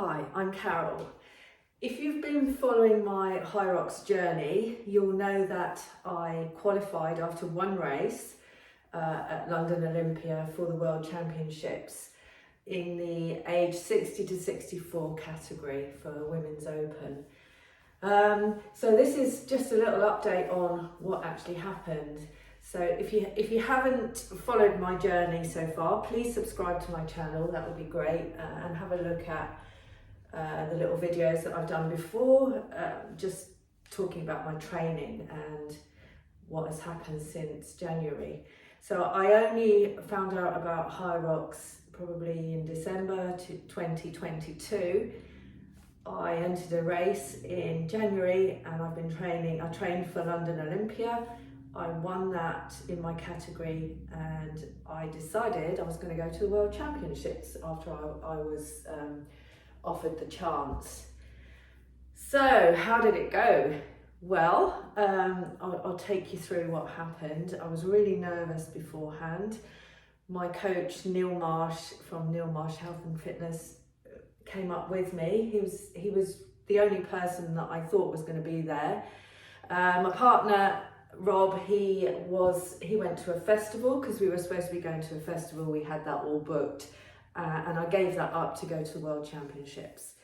Hi, I'm Carol. If you've been following my Hyrox journey, you'll know that I qualified after one race at London Olympia for the World Championships in the age 60 to 64 category for Women's Open. So this is just a little update on what actually happened. So if you haven't followed my journey so far, please subscribe to my channel, that would be great, and have a look at the little videos that I've done before, just talking about my training and what has happened since January. So I only found out about Hyrox probably in December 2022. I entered a race in January and I've been training. I trained for London Olympia. I won that in my category and I decided I was going to go to the World Championships after I was offered the chance. So how did it go? Well, I'll take you through what happened. I was really nervous beforehand. My coach Neil Marsh from Neil Marsh Health and Fitness came up with me. He was the only person that I thought was going to be there. My partner Rob, he went to a festival because we were supposed to be going to a festival. We had that all booked. And I gave that up to go to the World Championships.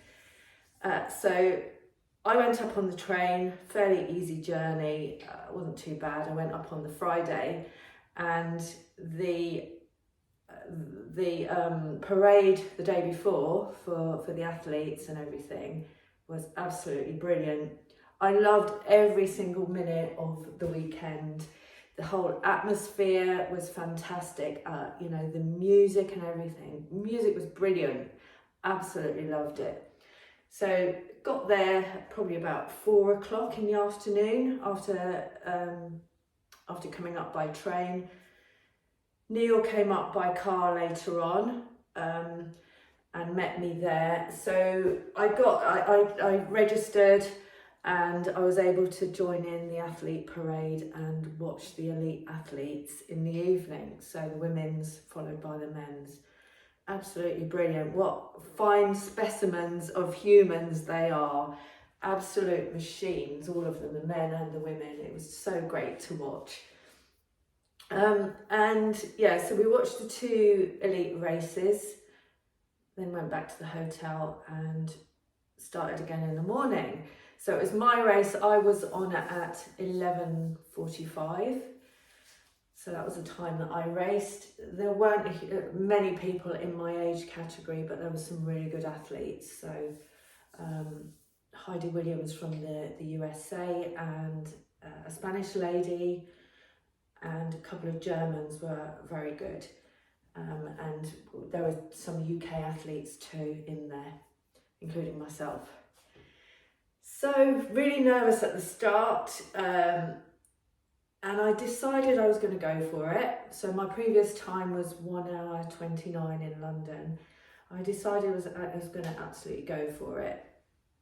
So I went up on the train, fairly easy journey, it wasn't too bad. I went up on the Friday and the parade the day before for the athletes and everything was absolutely brilliant. I loved every single minute of the weekend. The whole atmosphere was fantastic, you know, the music and everything. Music was brilliant, absolutely loved it. So got there probably about 4 o'clock in the afternoon after coming up by train. Neil came up by car later on and met me there. So I registered and I was able to join in the athlete parade and watch the elite athletes in the evening. So the women's followed by the men's. Absolutely brilliant. What fine specimens of humans they are. Absolute machines, all of them, the men and the women. It was so great to watch. And yeah, so we watched the 2 elite races, then went back to the hotel and started again in the morning. So it was my race. I was on at 11:45. So that was the time that I raced. There weren't many people in my age category, but there were some really good athletes. So Heidi Williams from the USA and a Spanish lady and a couple of Germans were very good. And there were some UK athletes too in there, including myself. So really nervous at the start, and I decided I was going to go for it. So my previous time was 1 hour 29 in London. I decided I was going to absolutely go for it.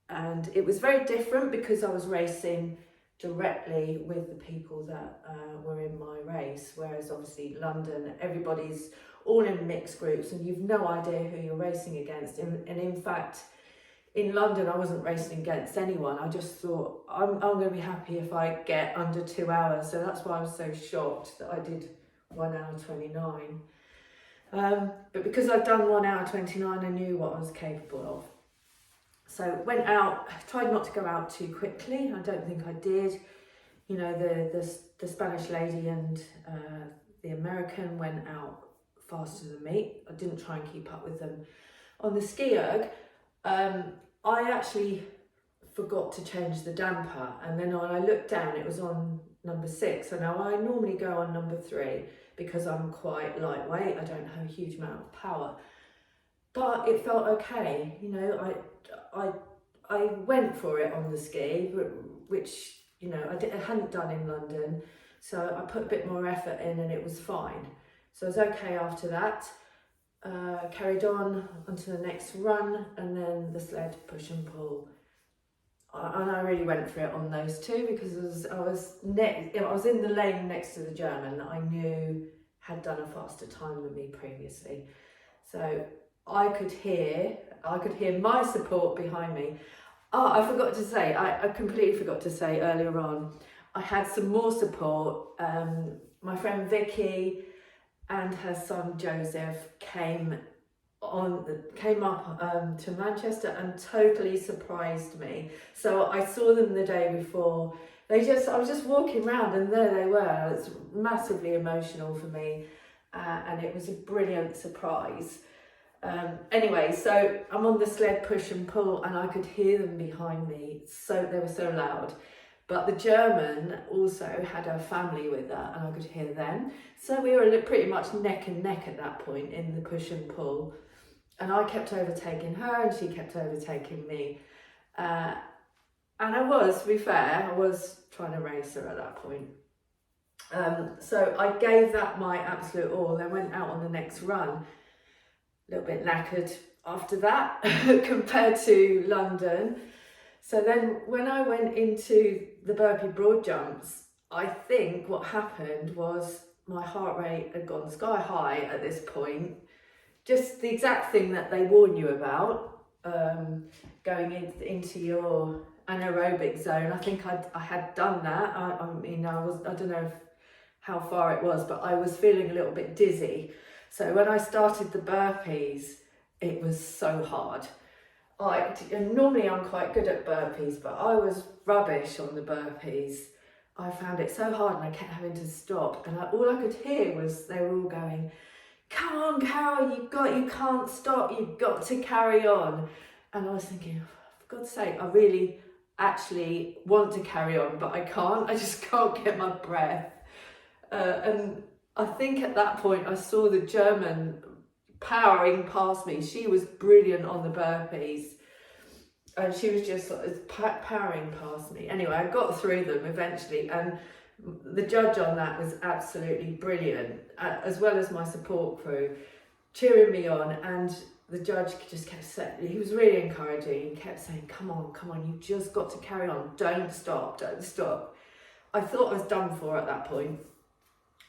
And it was very different because I was racing directly with the people that were in my race, whereas obviously London, everybody's all in mixed groups and you've no idea who you're racing against. And in fact, in London, I wasn't racing against anyone. I just thought, I'm going to be happy if I get under 2 hours. So that's why I was so shocked that I did 1 hour 29. But because I'd done 1 hour 29, I knew what I was capable of. So went out, tried not to go out too quickly. I don't think I did. You know, the Spanish lady and the American went out faster than me. I didn't try and keep up with them. On the ski erg, I actually forgot to change the damper, and then when I looked down it was on number 6. So now I normally go on number 3 because I'm quite lightweight, I don't have a huge amount of power, but it felt okay. You know, I went for it on the ski, which, you know, I hadn't done in London, so I put a bit more effort in and it was fine. So I was okay after that. Carried on onto the next run and then the sled push and pull. And I really went for it on those 2 because I was in the lane next to the German that I knew had done a faster time than me previously. So I could hear my support behind me. Oh, I forgot to say, I completely forgot to say earlier on, I had some more support. My friend Vicky and her son Joseph came up to Manchester and totally surprised me. So I saw them the day before. I was just walking around and there they were. It's massively emotional for me, and it was a brilliant surprise. Anyway, so I'm on the sled push and pull and I could hear them behind me. So they were so loud. But the German also had her family with her and I could hear them. So we were pretty much neck and neck at that point in the push and pull. And I kept overtaking her and she kept overtaking me. And to be fair, I was trying to race her at that point. So I gave that my absolute all. I went out on the next run, a little bit knackered after that compared to London. So then when I went into the burpee broad jumps, I think what happened was my heart rate had gone sky high at this point. Just the exact thing that they warn you about, going into your anaerobic zone. I think I had done that. I don't know how far it was, but I was feeling a little bit dizzy. So when I started the burpees, it was so hard. And normally I'm quite good at burpees, but I was rubbish on the burpees. I found it so hard and I kept having to stop. And all I could hear was they were all going, "Come on, Carol, you can't stop, you've got to carry on." And I was thinking, for God's sake, I really actually want to carry on, but I can't. I just can't get my breath. And I think at that point I saw the German powering past me. She was brilliant on the burpees and she was just powering past me. Anyway, I got through them eventually, and the judge on that was absolutely brilliant, as well as my support crew cheering me on. And the judge just kept saying, he was really encouraging, he kept saying, come on, you've just got to carry on, don't stop. I thought I was done for at that point.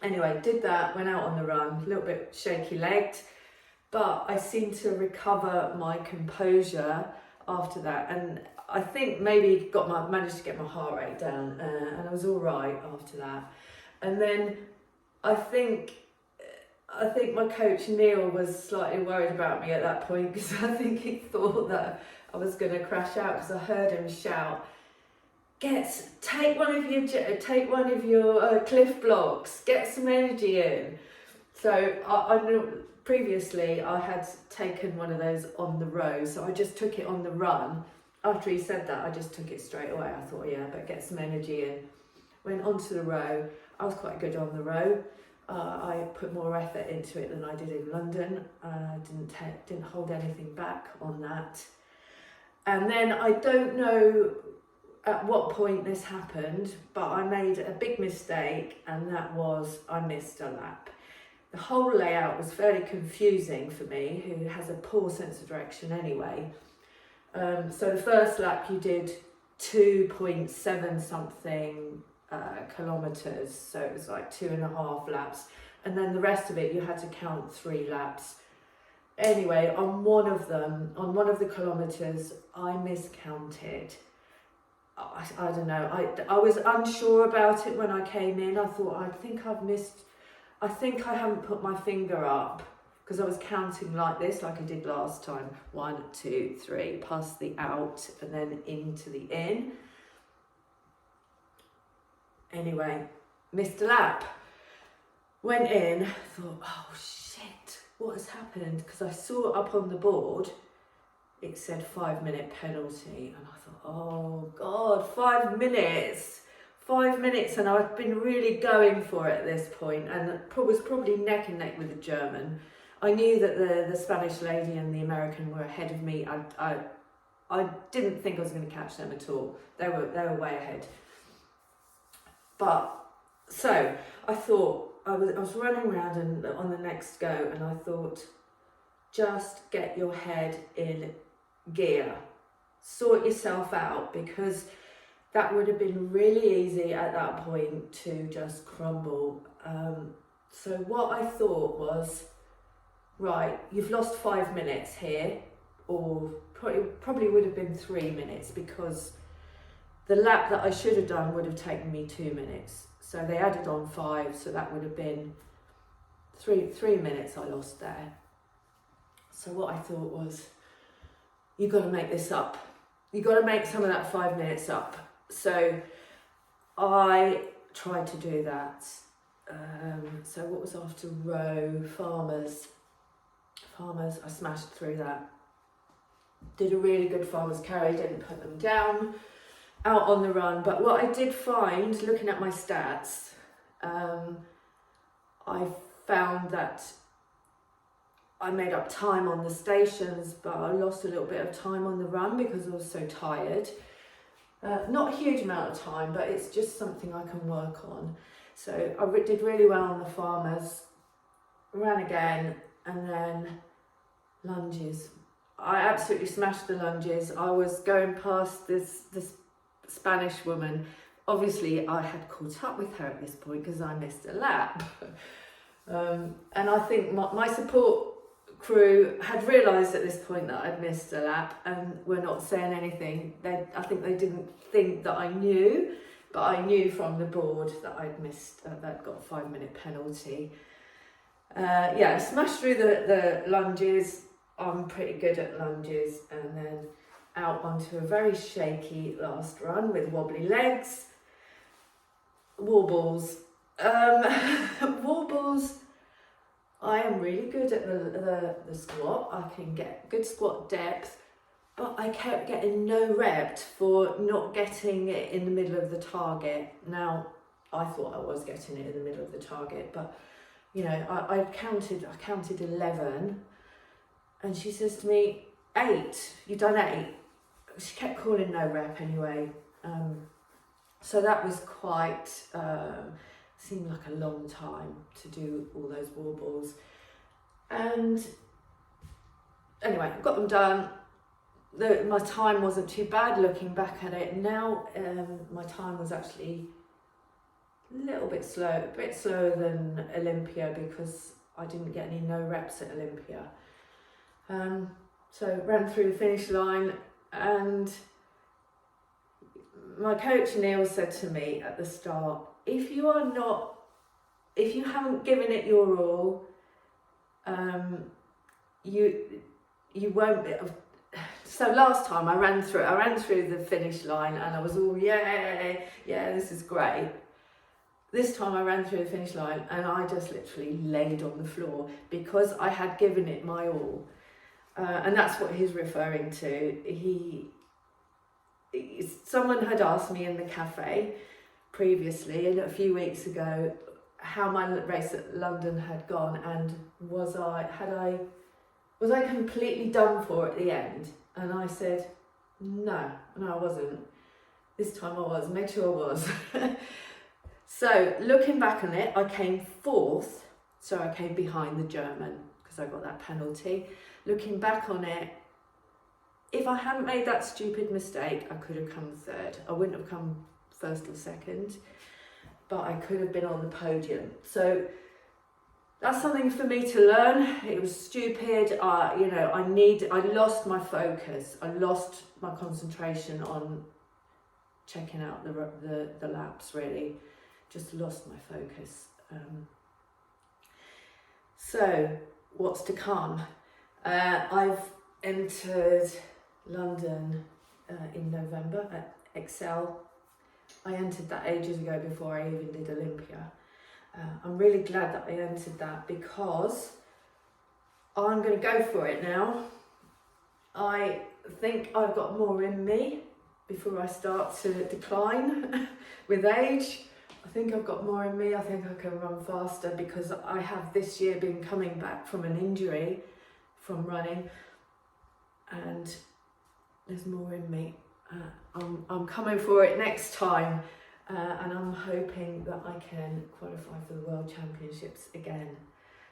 Anyway, did that, went out on the run, a little bit shaky legged, but I seemed to recover my composure after that, and I think maybe managed to get my heart rate down, and I was all right after that. And then I think my coach Neil was slightly worried about me at that point, because I think he thought that I was going to crash out, because I heard him shout, take one of your cliff blocks, get some energy in. So I knew previously I had taken one of those on the row, so I just took it on the run. After he said that, I just took it straight away. I thought, yeah, but get some energy in. Went onto the row. I was quite good on the row. I put more effort into it than I did in London. Didn't hold anything back on that. And then I don't know at what point this happened, but I made a big mistake, and that was I missed a lap. The whole layout was fairly confusing for me, who has a poor sense of direction anyway. So the first lap you did 2.7 something kilometers, so it was like 2.5 laps, and then the rest of it you had to count 3 laps. Anyway, on one of the kilometers, I miscounted. I don't know, I was unsure about it when I came in. I thought, I think I haven't put my finger up, because I was counting like this, like I did last time. 1, 2, 3, past the out and then into the in. Anyway, missed a lap. Went in, thought, oh shit, what has happened? Because I saw up on the board, it said 5-minute penalty. And I thought, oh God, 5 minutes. 5 minutes, and I'd been really going for it at this point, and was probably neck and neck with the German. I knew that the Spanish lady and the American were ahead of me. I didn't think I was going to catch them at all. They were way ahead. But so I thought I was running around and on the next go, and I thought, just get your head in gear, sort yourself out, because that would have been really easy at that point to just crumble. So what I thought was, right, you've lost 5 minutes here, or probably would have been 3 minutes, because the lap that I should have done would have taken me 2 minutes. So they added on 5, so that would have been three minutes I lost there. So what I thought was, you've got to make this up. You've got to make some of that 5 minutes up. So I tried to do that. So what was after row? Farmers, I smashed through that. Did a really good farmers carry, didn't put them down, out on the run. But what I did find, looking at my stats, I found that I made up time on the stations, but I lost a little bit of time on the run because I was so tired. Not a huge amount of time, but it's just something I can work on. So I did really well on the farmers, ran again, and then lunges. I absolutely smashed the lunges. I was going past this Spanish woman. Obviously, I had caught up with her at this point because I missed a lap. And I think my support crew had realised at this point that I'd missed a lap and were not saying anything. I think they didn't think that I knew, but I knew from the board that I'd missed, that I'd got a 5 minute penalty. Yeah, smashed through the lunges. I'm pretty good at lunges, and then out onto a very shaky last run with wobbly legs. Warbles. Warbles, I am really good at the squat. I can get good squat depth, but I kept getting no repped for not getting it in the middle of the target. Now, I thought I was getting it in the middle of the target, but you know, I counted 11, and she says to me, 8, you've done 8. She kept calling no rep anyway. So that was quite, seemed like a long time to do all those warbles. And anyway, got them done. My time wasn't too bad looking back at it. Now my time was actually a little bit slow, a bit slower than Olympia because I didn't get any no reps at Olympia. So ran through the finish line, and my coach Neil said to me at the start, if you haven't given it your all, you won't be. So last time I ran through the finish line and I was all yeah, this is great. This time I ran through the finish line and I just literally laid on the floor because I had given it my all. And that's what he's referring to. Someone had asked me in the cafe previously, and a few weeks ago, how my race at London had gone, and was I completely done for at the end? And I said, no, I wasn't. This time I was. Made sure I was. So looking back on it, I came 4th, so I came behind the German because I got that penalty. Looking back on it, if I hadn't made that stupid mistake, I could have come 3rd. I wouldn't have come 1st or 2nd, but I could have been on the podium. So that's something for me to learn. It was stupid. I lost my focus. I lost my concentration on checking out the laps, really. Just lost my focus. So what's to come? I've entered London in November at Excel. I entered that ages ago before I even did Olympia. I'm really glad that I entered that because I'm going to go for it now. I think I've got more in me before I start to decline with age. I think I've got more in me. I think I can run faster because I have this year been coming back from an injury from running, and there's more in me. I'm coming for it next time, and I'm hoping that I can qualify for the World Championships again.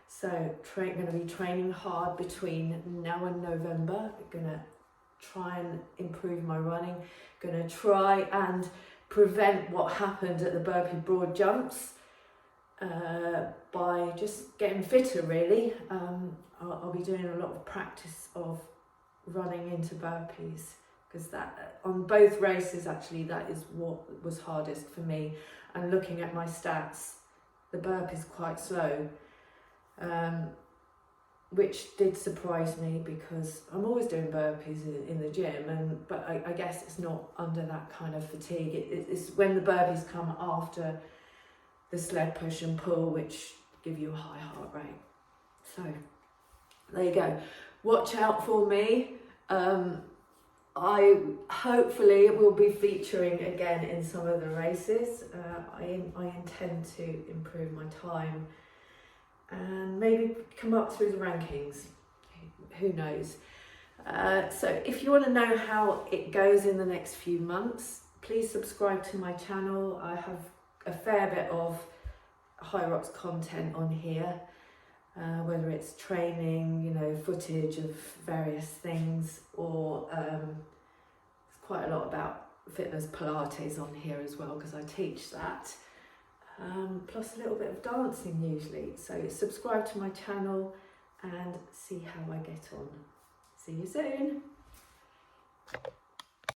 So going to be training hard between now and November. Going to try and improve my running. Going to try and prevent what happened at the burpee broad jumps by just getting fitter, really. I'll be doing a lot of practice of running into burpees, because that on both races actually that is what was hardest for me. And looking at my stats, the burp is quite slow, which did surprise me because I'm always doing burpees in the gym, but I guess it's not under that kind of fatigue. It's when the burpees come after the sled push and pull, which give you a high heart rate. So there you go. Watch out for me. I hopefully will be featuring again in some of the races. I intend to improve my time and maybe come up through the rankings. Who knows? So if you want to know how it goes in the next few months, please subscribe to my channel. I have a fair bit of Hyrox content on here, whether it's training, footage of various things, or there's quite a lot about fitness Pilates on here as well, because I teach that, plus a little bit of dancing usually. So subscribe to my channel and see how I get on. See you soon.